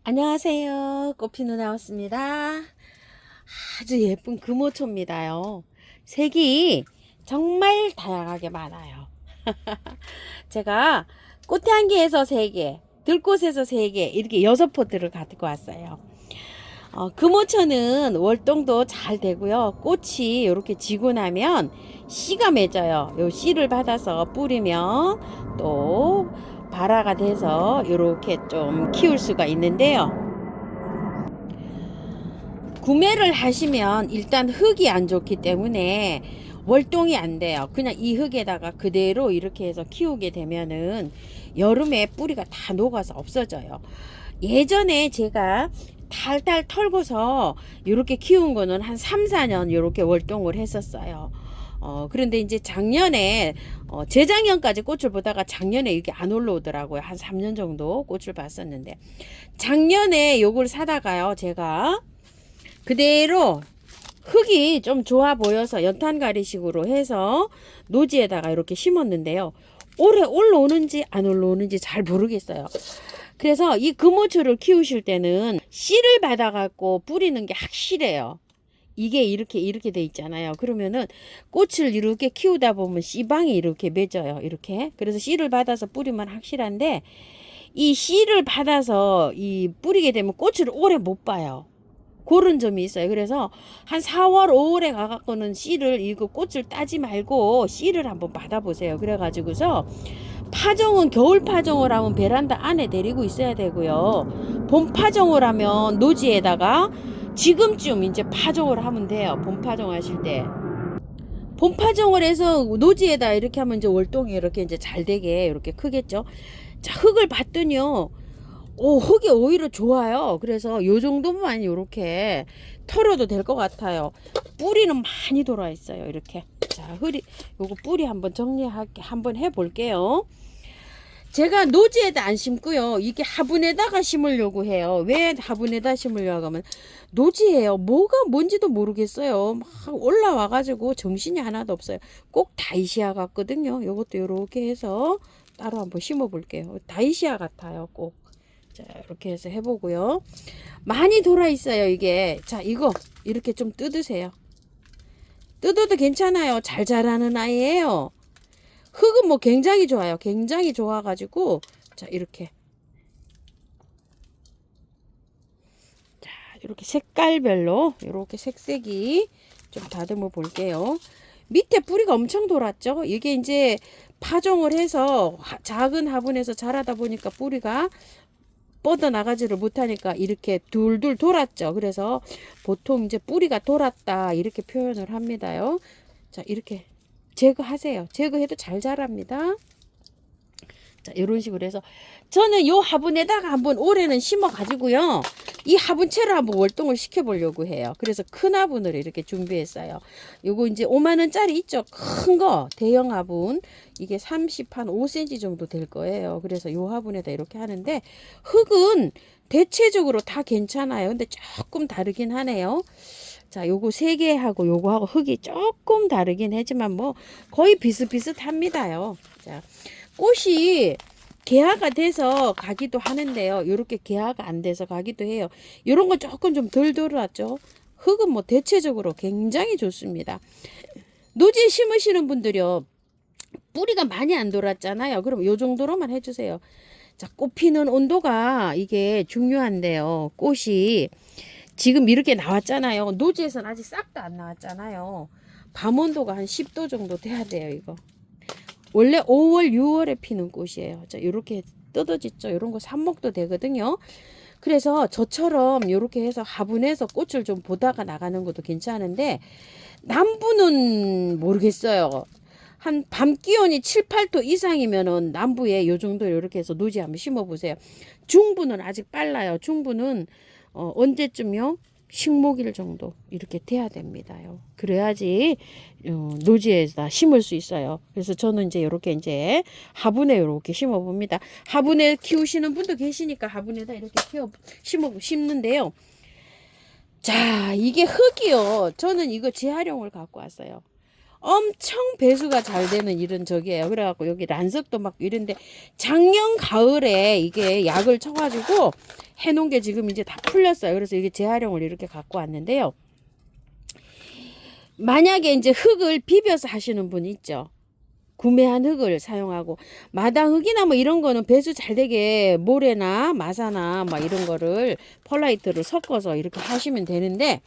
안녕하세요. 꽃피누 나왔습니다. 아주 예쁜 금호초입니다요. 색이 정말 다양하게 많아요. 제가 꽃향기에서 3개, 들꽃에서 3개, 이렇게 6포트를 가지고 왔어요. 금호초는 월동도 잘 되고요. 꽃이 이렇게 지고 나면 씨가 맺어요. 요 씨를 받아서 뿌리면 또 발화가 돼서 이렇게 좀 키울 수가 있는데요. 구매를 하시면 일단 흙이 안 좋기 때문에 월동이 안 돼요. 그냥 이 흙에다가 그대로 이렇게 해서 키우게 되면은 여름에 뿌리가 다 녹아서 없어져요. 예전에 제가 탈탈 털고서 이렇게 키운 거는 한 3, 4년 이렇게 월동을 했었어요. 그런데 이제 작년에, 재작년까지 꽃을 보다가 작년에 이게 안 올라오더라고요. 한 3년 정도 꽃을 봤었는데. 작년에 요걸 사다가요, 제가 그대로 흙이 좀 좋아 보여서 연탄가리식으로 해서 노지에다가 이렇게 심었는데요. 올해 올라오는지 안 올라오는지 잘 모르겠어요. 그래서 이 금호초를 키우실 때는 씨를 받아갖고 뿌리는 게 확실해요. 이게 이렇게 돼 있잖아요. 그러면은 꽃을 이렇게 키우다 보면 씨방이 이렇게 맺어요. 이렇게. 그래서 씨를 받아서 뿌리면 확실한데 이 씨를 받아서 이 뿌리게 되면 꽃을 오래 못 봐요. 그런 점이 있어요. 그래서 한 4월, 5월에 가갖고는 씨를 이거 꽃을 따지 말고 씨를 한번 받아보세요. 그래가지고서 파종은 겨울 파종을 하면 베란다 안에 데리고 있어야 되고요. 봄 파종을 하면 노지에다가 지금쯤 이제 파종을 하면 돼요. 봄 파종하실 때. 봄 파종을 해서 노지에다 이렇게 하면 이제 월동이 이렇게 이제 잘 되게 이렇게 크겠죠. 자, 흙을 봤더니요. 흙이 오히려 좋아요. 그래서 요 정도만 이렇게 털어도 될 것 같아요. 뿌리는 많이 돌아 있어요. 이렇게. 자, 요거 뿌리 한번 정리할게, 한번 해볼게요. 제가 노지에다 안 심고요. 이게 화분에다가 심으려고 해요. 왜 화분에다 심으려고 하면 노지예요. 뭐가 뭔지도 모르겠어요. 막 올라와가지고 정신이 하나도 없어요. 꼭 다이시아 같거든요. 요것도 요렇게 해서 따로 한번 심어볼게요. 다이시아 같아요. 꼭. 자, 이렇게 해서 해보고요. 많이 돌아 있어요, 이게. 자, 이거 이렇게 좀 뜯으세요. 뜯어도 괜찮아요. 잘 자라는 아이예요. 흙은 뭐 굉장히 좋아요. 굉장히 좋아가지고 자, 이렇게. 자, 이렇게 색깔별로 이렇게 색색이 좀 다듬어 볼게요. 밑에 뿌리가 엄청 돌았죠. 이게 이제 파종을 해서 작은 화분에서 자라다 보니까 뿌리가 뻗어나가지를 못하니까 이렇게 둘둘 돌았죠. 그래서 보통 이제 뿌리가 돌았다 이렇게 표현을 합니다요. 자, 이렇게 제거하세요. 제거해도 잘 자랍니다. 자, 이런 식으로 해서 저는 요 화분에다가 한번 올해는 심어 가지고요. 이 화분채로 한번 월동을 시켜 보려고 해요. 그래서 큰 화분을 이렇게 준비했어요. 요거 이제 5만 원짜리 있죠. 큰 거 대형 화분. 이게 30 한 5cm 정도 될 거예요. 그래서 요 화분에다 이렇게 하는데 흙은 대체적으로 다 괜찮아요. 근데 조금 다르긴 하네요. 자, 요거 3개하고 요거하고 흙이 조금 다르긴 하지만 뭐 거의 비슷비슷합니다요. 자, 꽃이 개화가 돼서 가기도 하는데요. 이렇게 개화가 안 돼서 가기도 해요. 이런 건 조금 좀 덜 돌았죠. 흙은 뭐 대체적으로 굉장히 좋습니다. 노지에 심으시는 분들이요. 뿌리가 많이 안 돌았잖아요. 그럼 요 정도로만 해주세요. 자, 꽃 피는 온도가 이게 중요한데요. 꽃이 지금 이렇게 나왔잖아요. 노지에서는 아직 싹도 안 나왔잖아요. 밤 온도가 한 10도 정도 돼야 돼요, 이거. 원래 5월, 6월에 피는 꽃이에요. 자, 이렇게 뜯어지죠. 이런 거 삽목도 되거든요. 그래서 저처럼 이렇게 해서 화분에서 꽃을 좀 보다가 나가는 것도 괜찮은데 남부는 모르겠어요. 한 밤 기온이 7, 8도 이상이면은 남부에 요 정도 이렇게 해서 노지 한번 심어 보세요. 중부는 아직 빨라요. 중부는 언제쯤요? 식목일 정도 이렇게 돼야 됩니다요. 그래야지 노지에다 심을 수 있어요. 그래서 저는 이제 이렇게 이제 화분에 이렇게 심어 봅니다. 화분에 키우시는 분도 계시니까 화분에다 이렇게 심는데요. 자, 이게 흙이요. 저는 이거 재활용을 갖고 왔어요. 엄청 배수가 잘 되는 이런 적이에요. 그래갖고 여기 란석도 막 이런데 작년 가을에 이게 약을 쳐가지고 해놓은 게 지금 이제 다 풀렸어요. 그래서 이게 재활용을 이렇게 갖고 왔는데요. 만약에 이제 흙을 비벼서 하시는 분 있죠. 구매한 흙을 사용하고 마당 흙이나 뭐 이런 거는 배수 잘 되게 모래나 마사나 막 이런 거를 펄라이트를 섞어서 이렇게 하시면 되는데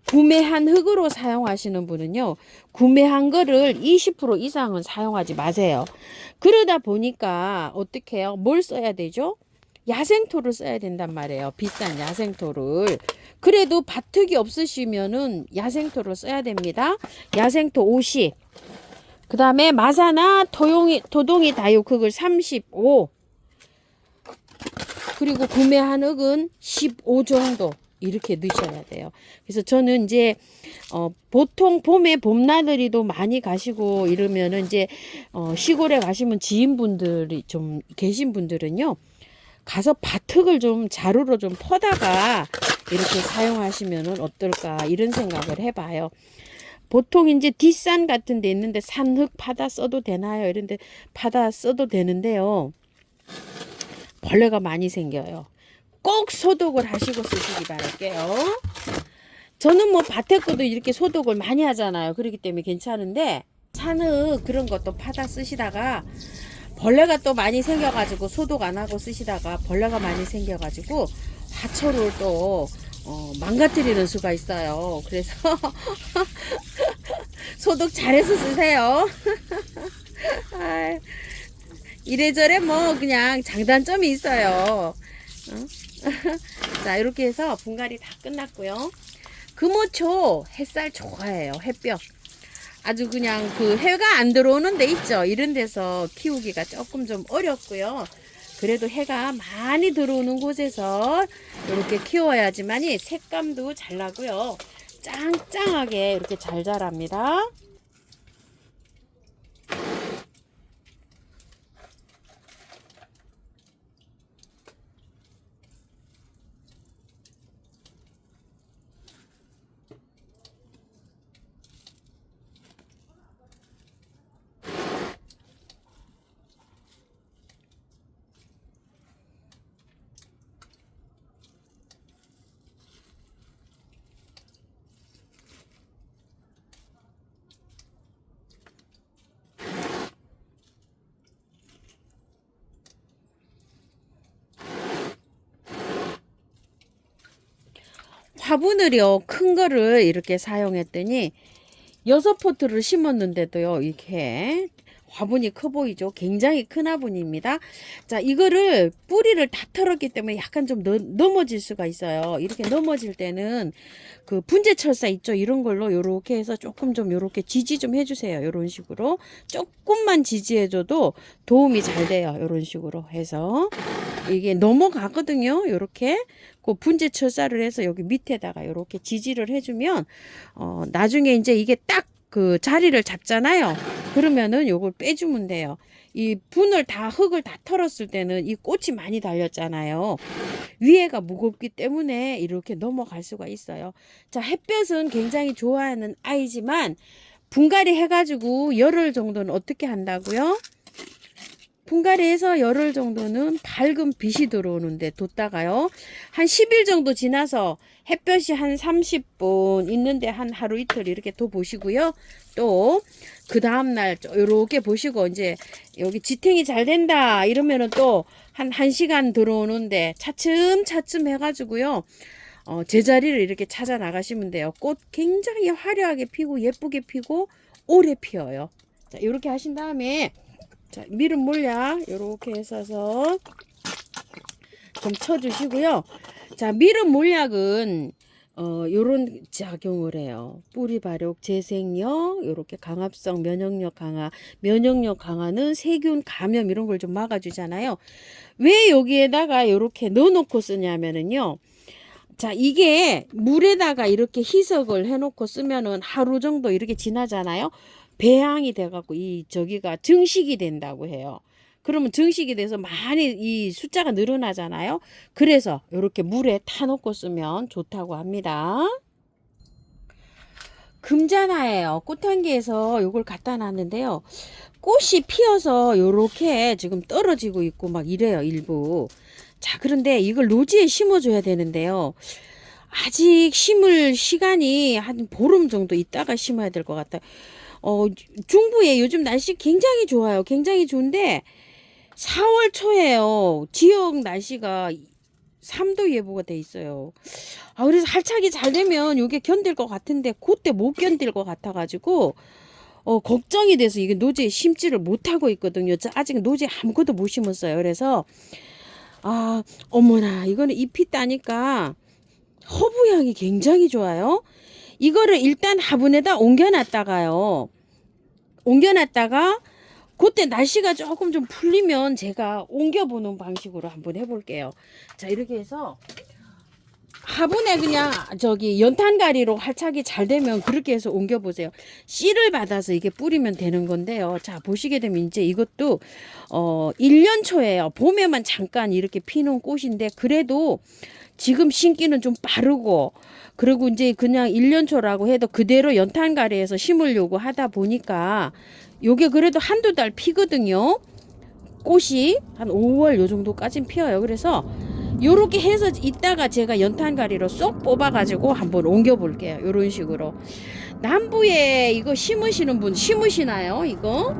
구매한 흙으로 사용하시는 분은요, 구매한 거를 20% 이상은 사용하지 마세요. 그러다 보니까 어떻게 해요? 뭘 써야 되죠? 야생토를 써야 된단 말이에요. 비싼 야생토를. 그래도 밭흙이 없으시면은 야생토를 써야 됩니다. 야생토 50. 그 다음에 마사나 토동이 다육 흙을 35. 그리고 구매한 흙은 15 정도 이렇게 넣으셔야 돼요. 그래서 저는 이제 보통 봄에 봄나들이도 많이 가시고 이러면은 이제 시골에 가시면 지인분들이 좀 계신 분들은요, 가서 밭흙을 좀 자루로 좀 퍼다가 이렇게 사용하시면은 어떨까 이런 생각을 해봐요. 보통 이제 뒷산 같은 데 있는데 산흙 파다 써도 되나요? 이런데 파다 써도 되는데요. 벌레가 많이 생겨요. 꼭 소독을 하시고 쓰시기 바랄게요. 저는 뭐 밭에 것도 이렇게 소독을 많이 하잖아요. 그렇기 때문에 괜찮은데 산흙 그런 것도 파다 쓰시다가 벌레가 또 많이 생겨가지고 소독 안 하고 쓰시다가 벌레가 많이 생겨가지고 화초를 또 망가뜨리는 수가 있어요. 그래서 소독 잘해서 쓰세요. 이래저래 뭐 그냥 장단점이 있어요. 자, 이렇게 해서 분갈이 다 끝났고요. 금오초 햇살 좋아해요. 햇볕. 아주 그냥 그 해가 안 들어오는 데 있죠. 이런 데서 키우기가 조금 좀 어렵고요. 그래도 해가 많이 들어오는 곳에서 이렇게 키워야지만이 색감도 잘 나고요. 짱짱하게 이렇게 잘 자랍니다. 화분을요, 큰 거를 이렇게 사용했더니 6포트를 심었는데도요, 이렇게 화분이 커 보이죠? 굉장히 큰 화분입니다. 자, 이거를 뿌리를 다 털었기 때문에 약간 좀 넘어질 수가 있어요. 이렇게 넘어질 때는 그 분재철사 있죠? 이런 걸로 요렇게 해서 조금 좀 요렇게 지지 좀 해주세요. 요런 식으로 조금만 지지해줘도 도움이 잘 돼요. 요런 식으로 해서 이게 넘어가거든요. 요렇게 그 분재철사를 해서 여기 밑에다가 요렇게 지지를 해주면 나중에 이제 이게 딱 그 자리를 잡잖아요. 그러면은 요걸 빼주면 돼요. 이 분을 다 흙을 다 털었을 때는 이 꽃이 많이 달렸잖아요. 위에가 무겁기 때문에 이렇게 넘어갈 수가 있어요. 자, 햇볕은 굉장히 좋아하는 아이지만 분갈이 해가지고 열흘 정도는 어떻게 한다고요? 분갈이해서 열흘 정도는 밝은 빛이 들어오는데 뒀다가요. 한 10일 정도 지나서 햇볕이 한 30분 있는데 한 하루 이틀 이렇게 둬 보시고요. 또 그 다음날 이렇게 보시고 이제 여기 지탱이 잘 된다 이러면은 또 한 1시간 들어오는데 차츰차츰 해가지고요. 제자리를 이렇게 찾아 나가시면 돼요. 꽃 굉장히 화려하게 피고 예쁘게 피고 오래 피어요. 자, 이렇게 하신 다음에 자, 미름 몰약 요렇게 해서 좀 쳐주시고요. 자, 미름 몰약은 요런 작용을 해요. 뿌리 발육, 재생력, 요렇게 강압성, 면역력 강화. 면역력 강화는 세균 감염 이런 걸 좀 막아주잖아요. 왜 여기에다가 요렇게 넣어놓고 쓰냐면은요. 자, 이게 물에다가 이렇게 희석을 해놓고 쓰면은 하루 정도 이렇게 지나잖아요. 배양이 돼갖고 저기가 증식이 된다고 해요. 그러면 증식이 돼서 많이 이 숫자가 늘어나잖아요. 그래서 이렇게 물에 타놓고 쓰면 좋다고 합니다. 금자나예요. 꽃향기에서 요걸 갖다 놨는데요. 꽃이 피어서 요렇게 지금 떨어지고 있고 막 이래요, 일부. 자, 그런데 이걸 노지에 심어줘야 되는데요. 아직 심을 시간이 한 보름 정도 있다가 심어야 될 것 같아요. 중부에 요즘 날씨 굉장히 좋아요. 굉장히 좋은데 4월 초에요. 지역 날씨가 3도 예보가 돼 있어요. 그래서 할착이 잘 되면 요게 견딜 것 같은데 그때 못 견딜 것 같아가지고 걱정이 돼서 이게 노지에 심지를 못하고 있거든요. 아직 노지에 아무것도 못 심었어요. 그래서 어머나 이거는 잎이 따니까 허브향이 굉장히 좋아요. 이거를 일단 화분에다 옮겨놨다가 그때 날씨가 조금 좀 풀리면 제가 옮겨보는 방식으로 한번 해볼게요. 자, 이렇게 해서 화분에 그냥 연탄가리로 활착이 잘 되면 그렇게 해서 옮겨보세요. 씨를 받아서 이게 뿌리면 되는 건데요. 자, 보시게 되면 이제 이것도 1년 초예요. 봄에만 잠깐 이렇게 피는 꽃인데 그래도 지금 심기는 좀 빠르고, 그리고 이제 그냥 1년 초라고 해도 그대로 연탄가리에서 심으려고 하다 보니까 요게 그래도 한두 달 피거든요. 꽃이 한 5월 요 정도까진 피어요. 그래서 요렇게 해서 이따가 제가 연탄가리로 쏙 뽑아 가지고 한번 옮겨 볼게요. 요런 식으로. 남부에 이거 심으시는 분 심으시나요? 이거?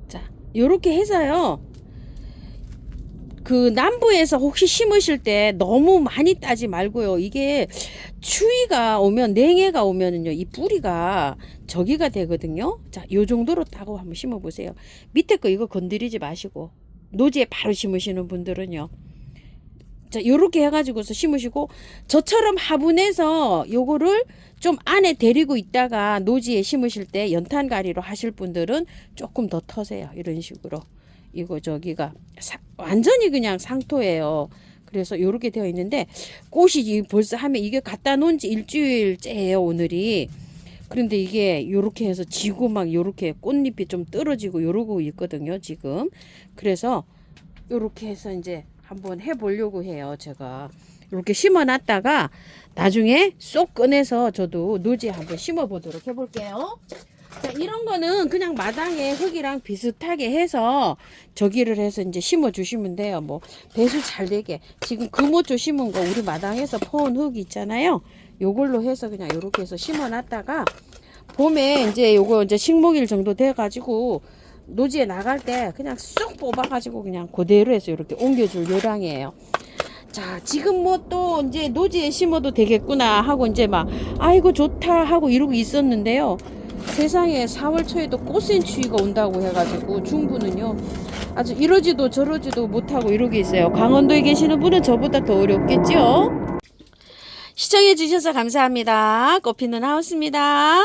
자, 요렇게 해서요. 그 남부에서 혹시 심으실 때 너무 많이 따지 말고요. 이게 추위가 오면, 냉해가 오면은요, 이 뿌리가 저기가 되거든요. 자, 요 정도로 따고 한번 심어 보세요. 밑에 거 이거 건드리지 마시고 노지에 바로 심으시는 분들은요. 자, 요렇게 해가지고서 심으시고, 저처럼 화분에서 요거를 좀 안에 데리고 있다가 노지에 심으실 때 연탄가리로 하실 분들은 조금 더 터세요. 이런 식으로. 이거 저기가 완전히 그냥 상토예요. 그래서 요렇게 되어 있는데 꽃이 벌써 하면 이게 갖다 놓은 지 일주일째예요, 오늘이. 그런데 이게 요렇게 해서 지고 막 요렇게 꽃잎이 좀 떨어지고 요러고 있거든요, 지금. 그래서 요렇게 해서 이제 한번 해보려고 해요. 제가 이렇게 심어놨다가 나중에 쏙 꺼내서 저도 노지에 한번 심어보도록 해볼게요. 자, 이런 거는 그냥 마당에 흙이랑 비슷하게 해서 저기를 해서 이제 심어주시면 돼요. 뭐 배수 잘 되게. 지금 금오초 심은 거 우리 마당에서 퍼온 흙 있잖아요. 요걸로 해서 그냥 이렇게 해서 심어놨다가 봄에 이제 요거 이제 식목일 정도 돼가지고 노지에 나갈 때 그냥 쏙 뽑아가지고 그냥 그대로 해서 이렇게 옮겨줄 요량이에요. 자, 지금 뭐 또 이제 노지에 심어도 되겠구나 하고 이제 막 아이고 좋다 하고 이러고 있었는데요. 세상에 4월 초에도 꽃샘 추위가 온다고 해가지고 중부는요 아주 이러지도 저러지도 못하고 이러고 있어요. 강원도에 계시는 분은 저보다 더 어렵겠죠. 시청해 주셔서 감사합니다. 꽃피는 하우스입니다.